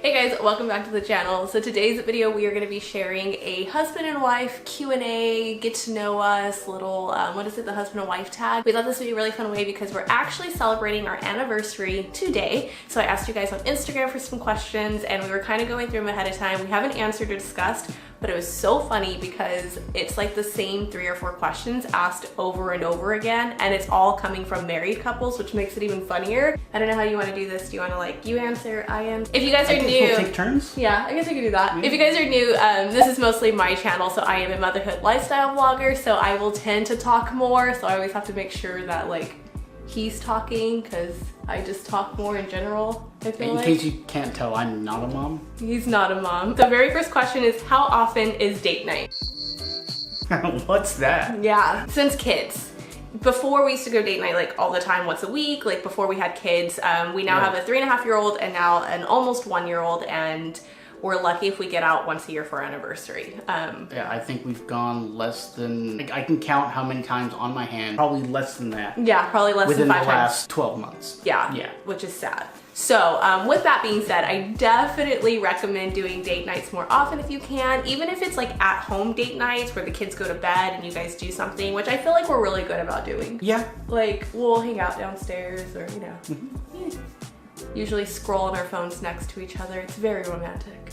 Hey guys, welcome back to the channel. So today's video we are going to be sharing a husband and wife Q&A, get to know us, little, the husband and wife tag. We thought this would be a really fun way because we're actually celebrating our anniversary today. So I asked you guys on Instagram for some questions and we were kind of going through them ahead of time. We haven't answered or discussed, but it was so funny because it's like the same 3 or 4 questions asked over and over again, and it's all coming from married couples, which makes it even funnier. I don't know how you want to do this. Do you want to like you answer, I answer? If you guys are new, we'll take turns. Yeah, I guess I could do that. If you guys are new, this is mostly my channel, so I am a motherhood lifestyle vlogger, so I will tend to talk more, so I always have to make sure that like he's talking because I just talk more in general. In case you can't tell, I'm not a mom. He's not a mom. The very first question is, how often is date night? What's that? Yeah, since kids. Before we used to go date night like all the time, once a week, like before we had kids. We now have a 3.5-year-old and now an almost 1-year-old, and we're lucky if we get out once a year for our anniversary. Yeah, I think we've gone less than, like, I can count how many times on my hand, probably less than that. Yeah, probably less than 5 times. Within the last 12 months. Yeah, which is sad. So with that being said, I definitely recommend doing date nights more often if you can, even if it's like at home date nights where the kids go to bed and you guys do something, which I feel like we're really good about doing. Yeah. Like we'll hang out downstairs or, you know, usually scroll on our phones next to each other. It's very romantic.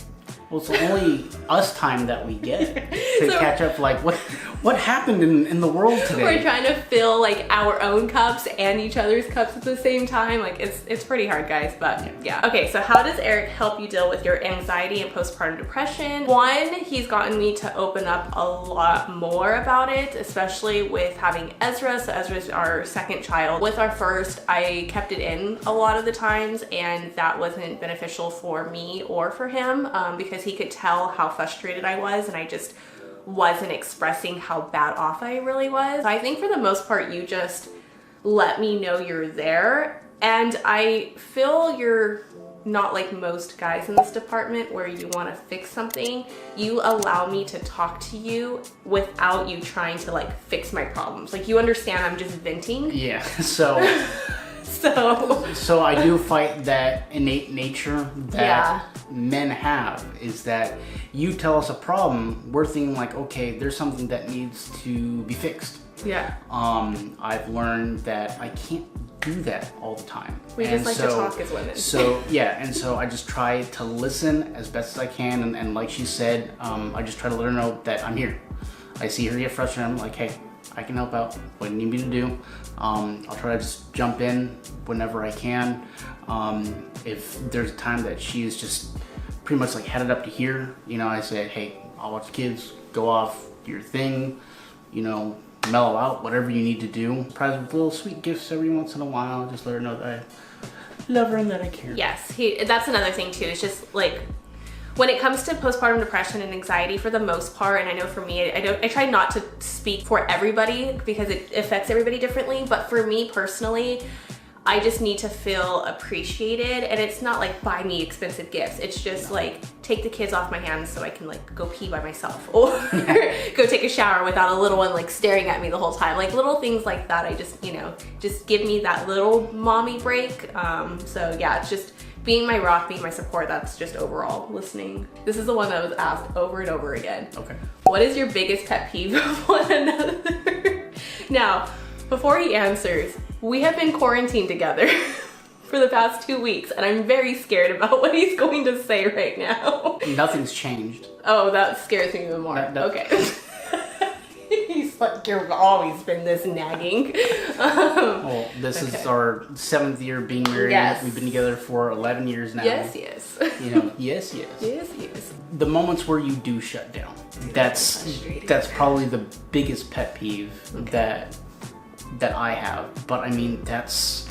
Well, it's only us time that we get to catch up, like what happened in the world today. We're trying to fill like our own cups and each other's cups at the same time. Like it's pretty hard, guys, but yeah. Okay, so how does Eric help you deal with your anxiety and postpartum depression? One, he's gotten me to open up a lot more about it, especially with having Ezra. So Ezra's our second child. With our first, I kept it in a lot of the times, and that wasn't beneficial for me or for him because he could tell how frustrated I was, and I just wasn't expressing how bad off I really was. I think for the most part, you just let me know you're there, and I feel you're not like most guys in this department where you want to fix something. You allow me to talk to you without you trying to like fix my problems. Like you understand I'm just venting. Yeah, so I do fight that innate nature that men have, is that you tell us a problem, we're thinking like, okay, there's something that needs to be fixed. Yeah. I've learned that I can't do that all the time. We just like to talk as women. So yeah, and so I just try to listen as best as I can, and like she said, I just try to let her know that I'm here. I see her get frustrated, I'm like, hey, I can help out. What do you need me to do? I'll try to just jump in whenever I can. If there's a time that she is just pretty much like headed up to here, you know, I say, hey, I'll watch the kids, go off, do your thing, you know, mellow out, whatever you need to do. Surprise with little sweet gifts every once in a while. Just let her know that I love her and that I care. Yes, that's another thing too. It's just like, when it comes to postpartum depression and anxiety, for the most part, and I know for me, I try not to speak for everybody because it affects everybody differently, but for me personally, I just need to feel appreciated, and it's not like buy me expensive gifts. It's just like take the kids off my hands so I can like go pee by myself or go take a shower without a little one like staring at me the whole time. Like little things like that. I just, you know, just give me that little mommy break. So yeah, it's just being my rock, being my support. That's just overall listening. This is the one that was asked over and over again. Okay. What is your biggest pet peeve of one another? Now, before he answers, we have been quarantined together for the past 2 weeks, and I'm very scared about what he's going to say right now. Nothing's changed. Oh, that scares me even more. Okay. He's like, you've always been this nagging. Well, this is our 7th year being married. Yes. We've been together for 11 years now. Yes, yes. You know, yes. Yes, yes. The moments where you do shut down, that's probably the biggest pet peeve that I have. But I mean, that's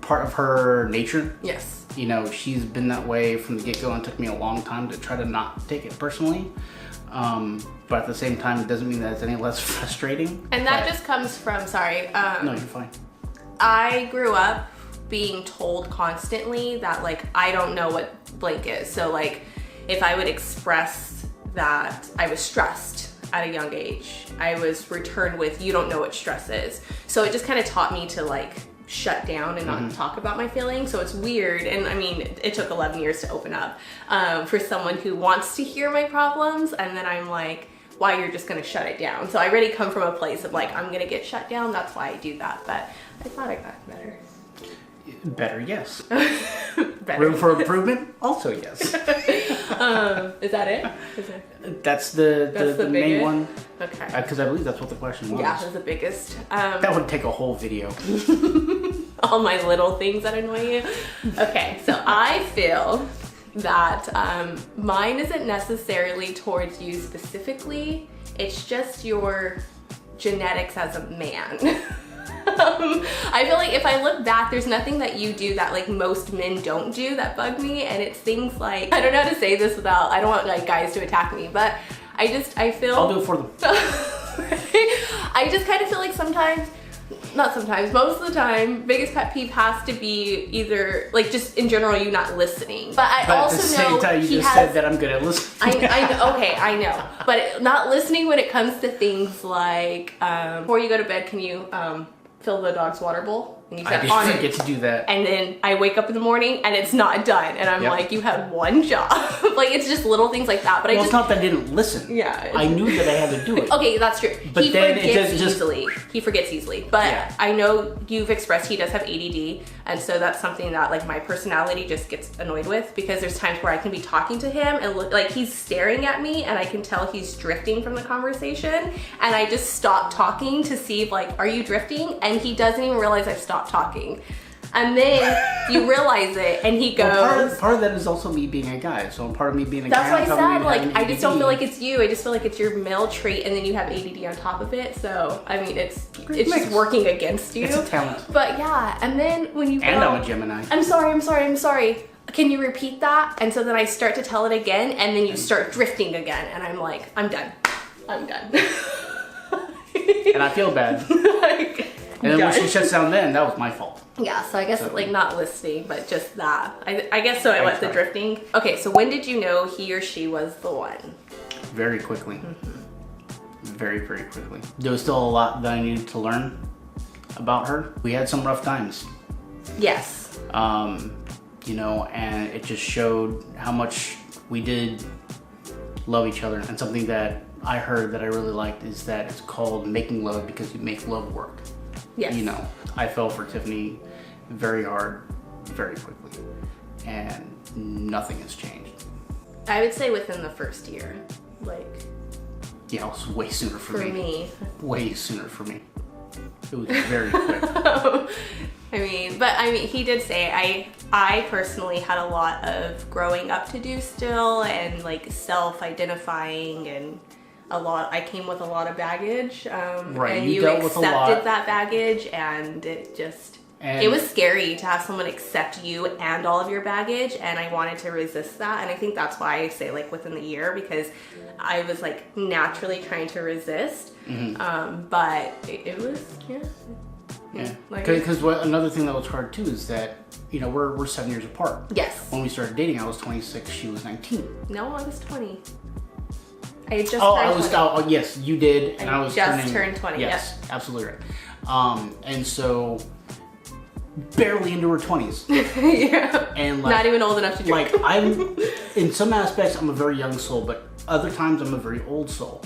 part of her nature. Yes. You know, she's been that way from the get-go, and it took me a long time to try to not take it personally. But at the same time, it doesn't mean that it's any less frustrating. And that just comes from, sorry. No, you're fine. I grew up being told constantly that like, I don't know what blank is. So like, if I would express that I was stressed at a young age, I was returned with, you don't know what stress is. So it just kind of taught me to like shut down and not talk about my feelings. So it's weird. And I mean, it took 11 years to open up for someone who wants to hear my problems. And then I'm like, why, you're just gonna shut it down. So I already come from a place of like, I'm gonna get shut down. That's why I do that. But I thought I got better. Better, yes. Better. Room for improvement? Also, yes. Is that it? That's the main biggest one. Okay. Because I believe that's what the question was. Yeah, that's the biggest. That would take a whole video. All my little things that annoy you. Okay, so I feel that mine isn't necessarily towards you specifically. It's just your genetics as a man. I feel like if I look back, there's nothing that you do that like most men don't do that bug me, and it's things like, I don't know how to say this without, I don't want like guys to attack me, but I feel I'll do it for them. I just kind of feel like sometimes, not sometimes, most of the time, biggest pet peeve has to be either like just in general you not listening. But I But also at the same know time, you just said that I'm good at listening. I know, but not listening when it comes to things like before you go to bed, can you fill the dog's water bowl? And you I said on didn't it. get to do that. And then I wake up in the morning and it's not done, and I'm Yep. like, you had one job. Like it's just little things like that. But Well, I it's just not that I didn't listen. Yeah. I knew that I had to do it. Okay, that's true. But he then it forgets just- easily. He forgets easily. But Yeah. I know you've expressed he does have ADD, and so that's something that like my personality just gets annoyed with, because there's times where I can be talking to him and look like he's staring at me, and I can tell he's drifting from the conversation, and I just stop talking to see if like, are you drifting? And he doesn't even realize I've stopped talking. And then you realize it, and he goes. Well, part of that is also me being a guy. So part of me being a That's guy. why I on top of said, me like, having I just don't ADD. feel like it's you. I just feel like it's your male trait, and then you have ADD on top of it. So, I mean, it's mix. just working against you. It's a talent. But yeah, and then when you And go, I'm a Gemini. I'm sorry. Can you repeat that? And so then I start to tell it again, and then you start drifting again, and I'm like, I'm done. And I feel bad. Like, And then when done. she shuts down, then that was my fault. Yeah, so I guess like not listening, but just that. I guess so. I went the tried. drifting. Okay, so when did you know he or she was the one? Very quickly. Very, very quickly. There was still a lot that I needed to learn about her. We had some rough times. Yes. You know, and it just showed how much we did love each other. And something that I heard that I really liked is that it's called making love because you make love work. Yes. You know, I fell for Tiffany very hard, very quickly, and nothing has changed. I would say within the first year, like Yeah, it was way sooner for for me. me. Way sooner for me. It was very quick. I mean, he did say I personally had a lot of growing up to do still, and like self-identifying, and I came with a lot of baggage, Right, and you dealt with a lot. accepted that baggage, and it was scary to have someone accept you and all of your baggage, and I wanted to resist that. And I think that's why I say like within the year, because I was like naturally trying to resist. But it was, Yeah, Like- because another thing that was hard too is that, you know, we're 7 years apart. Yes. When we started dating, I was 26, she was 19. No, I was 20. I had just Oh, turned I was. 20. Oh, yes, you did, and I was just turned 20, Yes, absolutely right. And so barely into her 20s, Yeah. and like, Not even old enough to drink. like I'm in some aspects I'm a very young soul, but other times I'm a very old soul.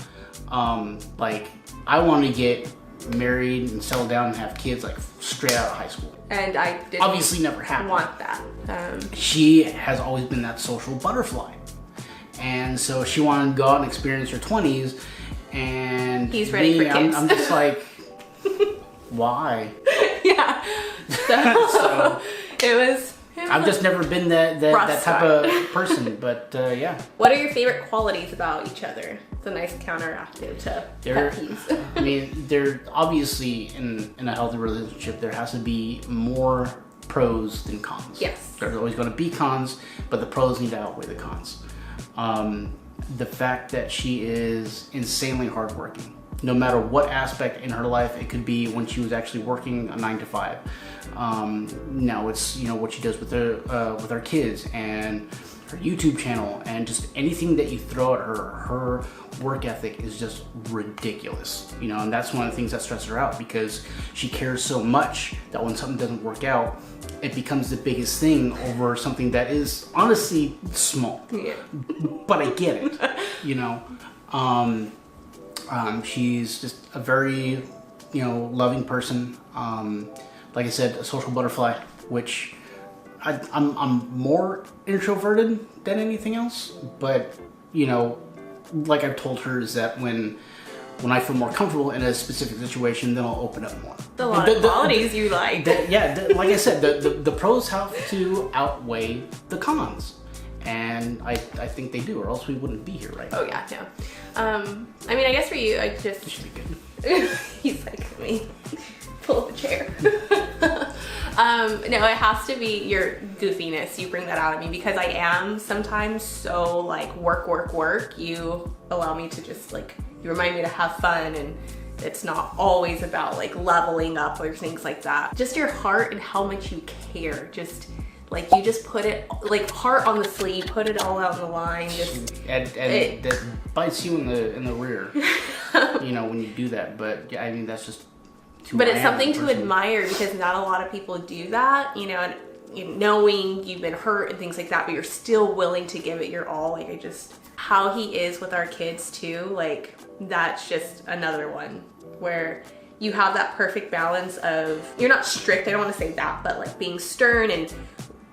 Like I want to get married and settle down and have kids like straight out of high school. And I didn't Obviously never happened. want that. She has always been that social butterfly, and so she wanted to go out and experience her 20s, and He's ready for kids. I'm just like, why? Yeah. So, it was I've just never been that Rough type of person, but yeah. What are your favorite qualities about each other? It's a nice counteractive to pet peeves. I mean, there obviously in a healthy relationship there has to be more pros than cons. Yes. There's always going to be cons, but the pros need to outweigh the cons. The fact that she is insanely hardworking, no matter what aspect in her life. It could be when she was actually working a 9 to 5. Now it's, you know, what she does with her kids and her YouTube channel and just anything that you throw at her work ethic is just ridiculous, you know, and that's one of the things that stresses her out, because she cares so much that when something doesn't work out, it becomes the biggest thing over something that is honestly small. Yeah. But I get it, you know. She's just a very, you know, loving person. Like I said, a social butterfly, which I'm more introverted than anything else. But, you know, like I've told her, is that when I feel more comfortable in a specific situation, then I'll open up more. A lot of qualities you like. Like I said, the pros have to outweigh the cons. And I think they do, or else we wouldn't be here, right? Oh yeah, no. I mean, I guess for you, I just... This should be good. He's like me. Pull up a chair. No, it has to be your goofiness. You bring that out of me, because I am sometimes so like work. You allow me to just like, you remind me to have fun, and it's not always about like leveling up or things like that. Just your heart and how much you care. Just like, you just put it like heart on the sleeve, put it all out on the line. Just and that bites you in the rear, you know, when you do that. But yeah, I mean, that's just. But it's something to admire, because not a lot of people do that, you know, and you know, knowing you've been hurt and things like that, but you're still willing to give it your all. Like, how he is with our kids too, like, that's just another one where you have that perfect balance of, you're not strict, I don't want to say that, but like being stern and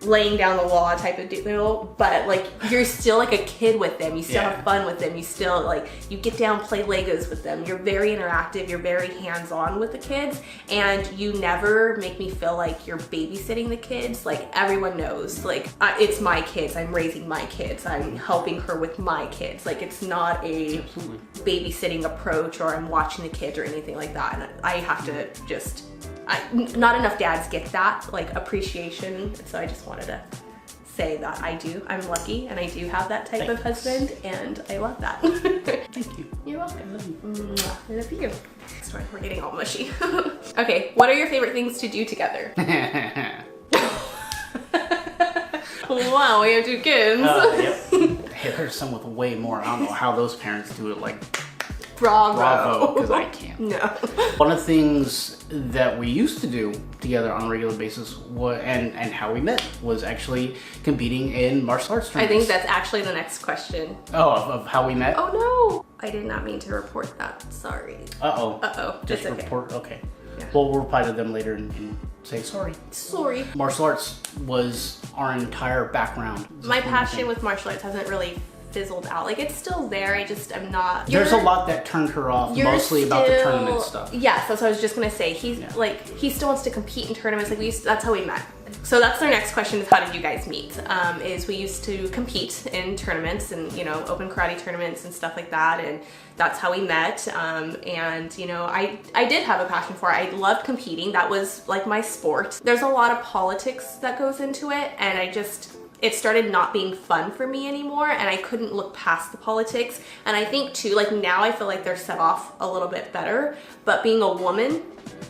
laying down the law type of deal, but like you're still like a kid with them. You still have fun with them. You still like, you get down, play Legos with them. You're very interactive. You're very hands-on with the kids, and you never make me feel like you're babysitting the kids. Like, everyone knows, like, it's my kids. I'm raising my kids. I'm helping her with my kids. Like, it's not a babysitting approach, or I'm watching the kids or anything like that. And I have to just, not enough dads get that, like, appreciation. So I just wanted to say that I'm lucky, and I do have that type of husband, and I love that. Thank you. You're welcome. I love you. I love you. Sorry, we're getting all mushy. Okay, what are your favorite things to do together? Wow, we have 2 kids. Yep. Hey, there's some with way more. I don't know how those parents do it. Like, Bravo, because I can't. No. One of the things that we used to do together on a regular basis and how we met was actually competing in martial arts tournaments. I think that's actually the next question. Oh, of how we met? Oh no! I did not mean to report that. Sorry. Uh-oh. It's Just okay. report? Okay. Yeah. Well, we'll reply to them later and say sorry. Sorry. Martial arts was our entire background. My passion with martial arts hasn't really fizzled out. Like, it's still there, I'm not. There's a lot that turned her off, mostly about the tournament stuff. Yes, that's what I was just gonna say. He still wants to compete in tournaments. Like, that's how we met. So that's our next question, is how did you guys meet? Is we used to compete in tournaments and, you know, open karate tournaments and stuff like that, and that's how we met. And, you know, I did have a passion for it. I loved competing. That was like my sport. There's a lot of politics that goes into it, and it started not being fun for me anymore, and I couldn't look past the politics. And I think too, like, now I feel like they're set off a little bit better, but being a woman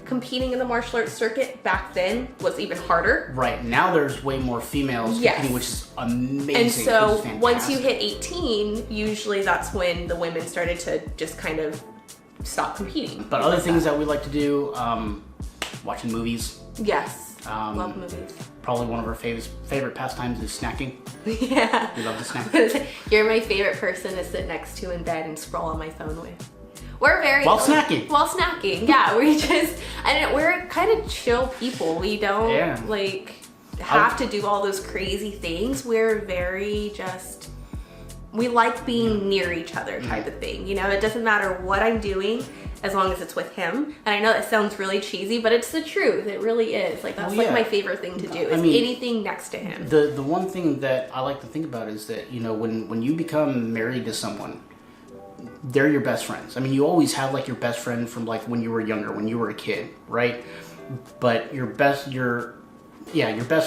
competing in the martial arts circuit back then was even harder. Right, now there's way more females competing, which is amazing. And so once you hit 18, usually that's when the women started to just kind of stop competing. But other things that we like to do, watching movies. Yes. Love movies. Probably one of our favorite pastimes is snacking. Yeah. We love to snack. You're my favorite person to sit next to in bed and scroll on my phone with. We're very snacking. While snacking, yeah. We're kind of chill people. We don't have to do all those crazy things. We're very we like being near each other type of thing. You know, it doesn't matter what I'm doing as long as it's with him. And I know that sounds really cheesy, but it's the truth. It really is. Like, that's like my favorite thing to do is anything next to him. The one thing that I like to think about is that, you know, when you become married to someone, they're your best friends. I mean, you always have like your best friend from like when you were younger, when you were a kid, right? But your best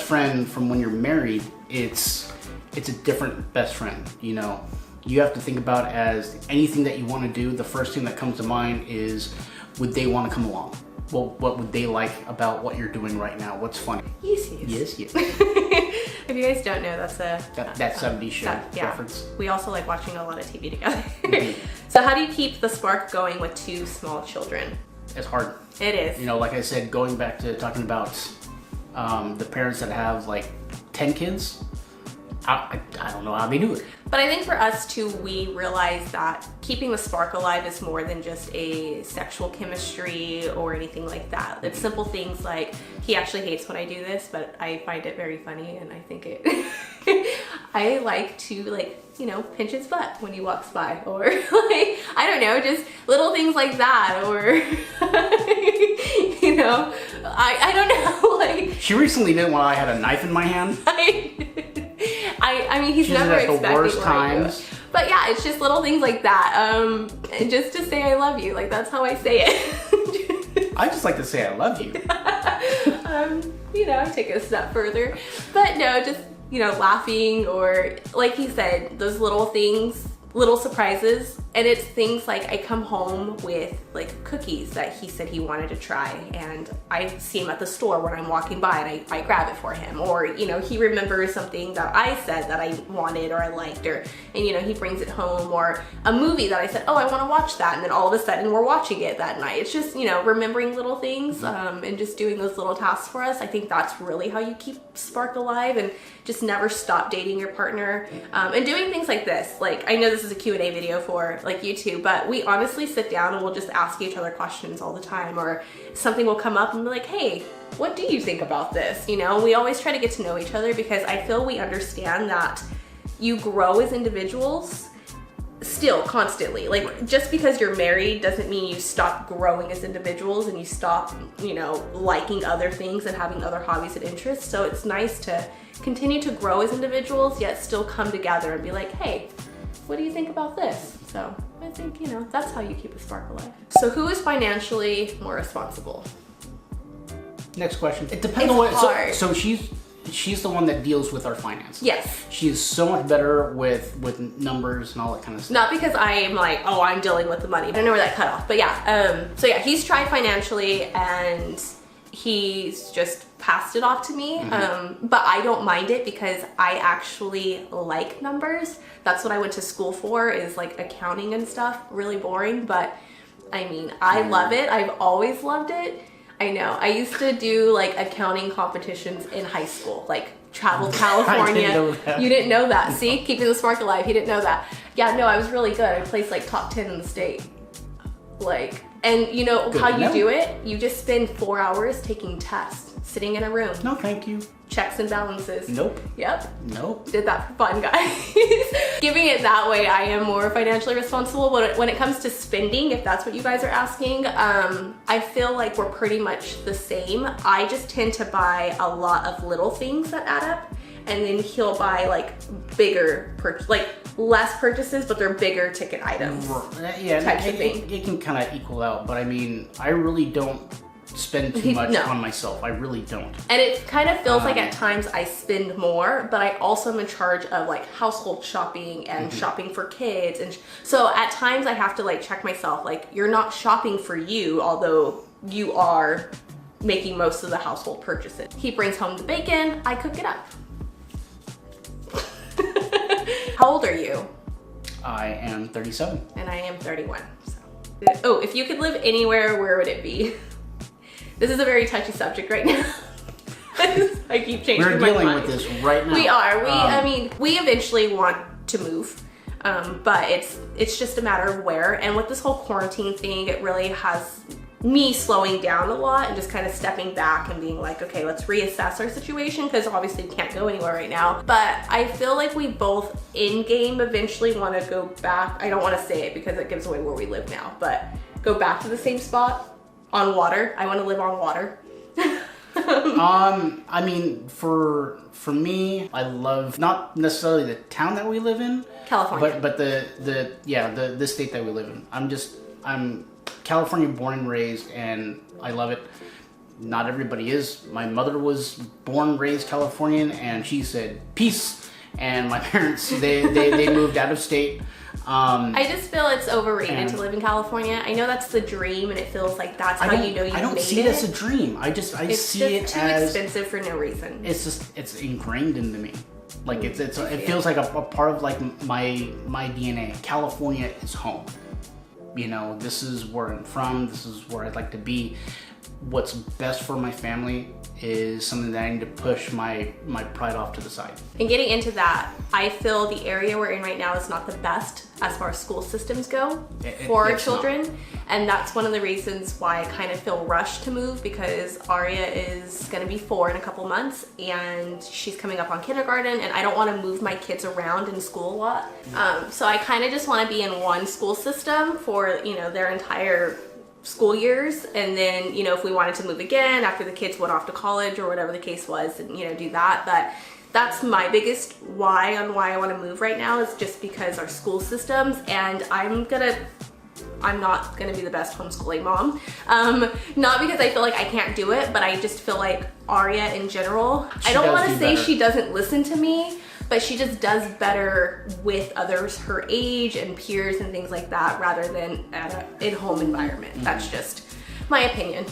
friend from when you're married, it's a different best friend, you know. You have to think about as anything that you want to do, the first thing that comes to mind is, would they want to come along? Well, what would they like about what you're doing right now? What's funny? Yes. I If you guys don't know, that's that 70s show reference. We also like watching a lot of TV together. So how do you keep the spark going with 2 small children? It's hard. It is. You know, like I said, going back to talking about the parents that have like 10 kids, I don't know how they do it. But I think for us too, we realize that keeping the spark alive is more than just a sexual chemistry or anything like that. It's simple things like, he actually hates when I do this, but I find it very funny, and I think it, I like to like, you know, pinch his butt when he walks by, or like, I don't know, just little things like that, or, you know, I don't know, like. She recently did when I had a knife in my hand. I mean, he's never expecting the worst times. But yeah, it's just little things like that. And just to say I love you, like that's how I say it. I just like to say I love you. You know, take it a step further. But no, just, you know, laughing, or like he said, those little things, little surprises. And it's things like I come home with like cookies that he said he wanted to try, and I see him at the store when I'm walking by, and I grab it for him. Or, you know, he remembers something that I said that I wanted or I liked, or, and you know, he brings it home. Or a movie that I said, oh, I want to watch that, and then all of a sudden we're watching it that night. It's just, you know, remembering little things, and just doing those little tasks for us. I think that's really how you keep spark alive, and just never stop dating your partner, and doing things like this. Like, I know this is a Q&A video for like YouTube, but we honestly sit down and we'll just ask each other questions all the time, or something will come up and be like, hey, what do you think about this? You know, we always try to get to know each other, because I feel we understand that you grow as individuals still constantly. Like, just because you're married doesn't mean you stop growing as individuals and you stop, you know, liking other things and having other hobbies and interests. So it's nice to continue to grow as individuals, yet still come together and be like, hey, what do you think about this? So I think, you know, that's how you keep a spark alive. So who is financially more responsible? Next question. It depends on what. So she's the one that deals with our finances. Yes. She is so much better with numbers and all that kind of stuff. Not because I am like, oh, I'm dealing with the money. I don't know where that cut off, but yeah. So yeah, he's tried financially, and he's just passed it off to me. But I don't mind it, because I actually like numbers. That's what I went to school for, is like accounting and stuff. Really boring, but I mean, I love it. I've always loved it. I know. I used to do like accounting competitions in high school, like travel to California. I didn't know that. You didn't know that. See, keeping the spark alive. He didn't know that. Yeah, no, I was really good. I placed like top 10 in the state. Like, and you know how you do it? You just spend 4 hours taking tests, sitting in a room. No, thank you. Checks and balances. Nope. Yep. Nope. Did that for fun, guys. Giving it that way, I am more financially responsible. But when it comes to spending, if that's what you guys are asking, I feel like we're pretty much the same. I just tend to buy a lot of little things that add up, and then he'll buy like bigger like less purchases, but they're bigger ticket items. Yeah, types of thing. It can kind of equal out, but I mean, I really don't spend too much on myself. I really don't. And it kind of feels like at times I spend more, but I also am in charge of like household shopping and shopping for kids. And so at times I have to like check myself, like, you're not shopping for you, although you are making most of the household purchases. He brings home the bacon, I cook it up. How old are you? I am 37. And I am 31. So. Oh, if you could live anywhere, where would it be? This is a very touchy subject right now. I keep changing my mind. We're dealing with this right now. We are. I mean, we eventually want to move, but it's just a matter of where. And with this whole quarantine thing, it really has me slowing down a lot and just kind of stepping back and being like, okay, let's reassess our situation, because obviously we can't go anywhere right now. But I feel like we both in-game eventually want to go back. I don't want to say it because it gives away where we live now, but go back to the same spot on water. I want to live on water. I mean, for me, I love not necessarily the town that we live in, California, but the state that we live in. I'm California born and raised, and I love it. Not everybody is. My mother was born, raised Californian, and she said peace. And my parents, they moved out of state I just feel it's overrated to live in California. I know that's the dream, and it feels like that's how you know you made it. I don't see it as a dream. I see it too as expensive for no reason. It's ingrained into me. Like it feels like a part of like my DNA. California is home. You know, this is where I'm from. This is where I'd like to be. What's best for my family is something that I need to push my pride off to the side. And getting into that, I feel the area we're in right now is not the best as far as school systems go for our children. Not. And that's one of the reasons why I kind of feel rushed to move, because Aria is gonna be 4 in a couple months and she's coming up on kindergarten, and I don't wanna move my kids around in school a lot. So I kind of just wanna be in one school system for, you know, their entire school years, and then, you know, if we wanted to move again after the kids went off to college or whatever the case was, and, you know, do that. But that's my biggest why on why I want to move right now, is just because our school systems, and I'm not gonna be the best homeschooling mom. Not because I feel like I can't do it, but I just feel like Aria in general, I don't want to say she doesn't listen to me, but she just does better with others her age and peers and things like that, rather than at an in-home environment. That's just my opinion.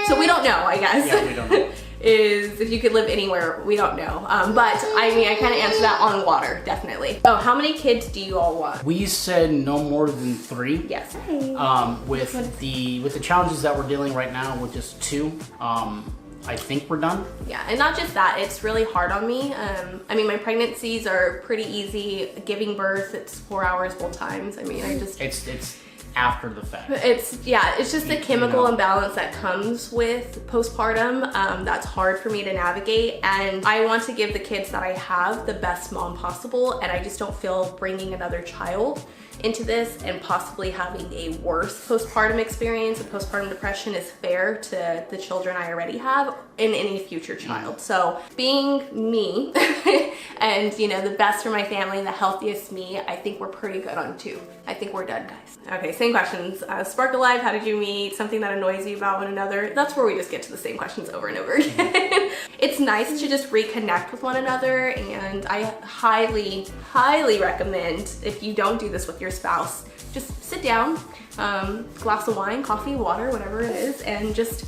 So we don't know, I guess. Yeah, we don't know. Is if you could live anywhere, we don't know. But I mean, I kind of answer that on water, definitely. Oh, how many kids do you all want? We said no more than 3. Yes. With the challenges that we're dealing right now with just 2, I think we're done. Yeah, and not just that, it's really hard on me. I mean, my pregnancies are pretty easy. Giving birth, it's 4 hours both times. I mean, It's after the fact. It's just the chemical imbalance that comes with postpartum. That's hard for me to navigate, and I want to give the kids that I have the best mom possible, and I just don't feel bringing another child into this and possibly having a worse postpartum experience and postpartum depression is fair to the children I already have and any future child. So being me and, you know, the best for my family and the healthiest me, I think we're pretty good on 2. I think we're done, guys. Okay, same questions. Spark Alive, how did you meet? Something that annoys you about one another? That's where we just get to the same questions over and over again. It's nice to just reconnect with one another, and I highly, highly recommend, if you don't do this with your spouse, just sit down, glass of wine, coffee, water, whatever it is, and just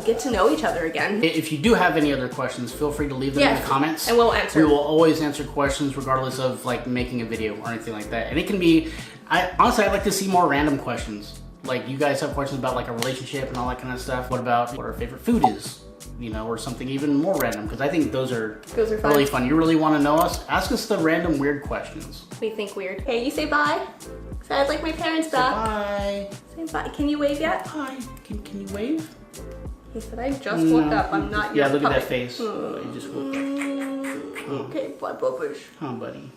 get to know each other again. If you do have any other questions, feel free to leave them in the comments. And we'll answer. We will always answer questions regardless of like making a video or anything like that. And it can be, honestly, I'd like to see more random questions. Like you guys have questions about like a relationship and all that kind of stuff. What about what our favorite food is? You know, or something even more random, because I think those are really fun. You really want to know us? Ask us the random weird questions. We think weird. Hey, you say bye. Say I'd like my parents back. Bye. Say bye. Can you wave yet? Bye. Can you wave? He said I just woke up. I'm not your Yeah, look puppet. at that face. You just woke up. Okay, bye, bubbers. Huh, buddy.